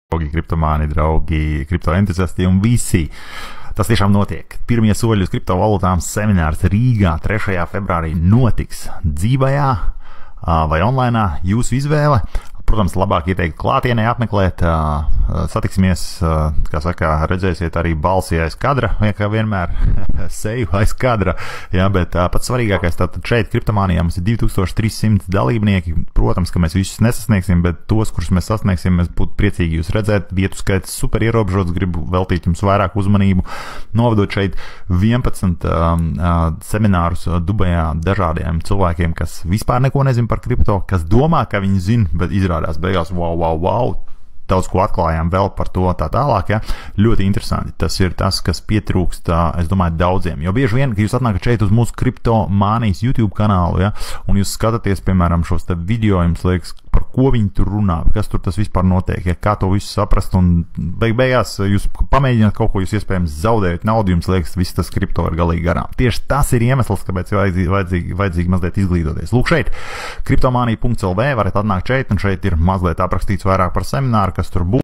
Draugi, kriptomāni, draugi, kriptoentuziasti un visi. Tas tiešām notiek. Pirmie soļi uz kriptovalūtām seminārs Rīgā 3. februārī notiks dzīvajā vai online, jūsu izvēle. Protams, labāk ieteikt klātienē apmeklēt, satiksimies, kā saka, redzēsiet arī balsi aiz kadra, kā vienmēr, seju aiz kadra, jā, bet pats svarīgākais, tātad šeit kriptomānijā mums ir 2300 dalībnieki, protams, ka mēs visus nesasniegsim, bet tos, kurus mēs sasniegsim, mēs būtu priecīgi jūs redzēt, vietu skaits super ierobežots, gribu veltīt jums vairāk uzmanību, novedot šeit 11 seminārus Dubajā dažādiem cilvēkiem, kas vispār neko nezin par kripto, kas domā, ka viņi zin, bet izrādās beigās, wow, daudz ko atklājām vēl par to tā tālāk, ja. Ļoti interesanti. Tas ir tas, kas pietrūkst, es domāju, daudziem. Jo bieži vien, ka jūs atnākat šeit uz mūsu kriptomānijas YouTube kanālu, ja, un jūs skatāties, piemēram, šos te video, jums liekas, par ko viņi tur runā, kas tur tas vispār notiek, ja, kā to visu saprast, un beigās jūs pamēģināt kaut ko, jūs iespējams zaudējat naudu, jums liekas, viss tas kripto ir galīgi garām. Tieši tas ir iemesls, kāpēc vajadzīgi mazliet izglītoties. Lūk šeit, kriptomānija.lv, varat atnākt šeit, un šeit ir mazliet aprakstīts vairāk par semināru, kas tur būs.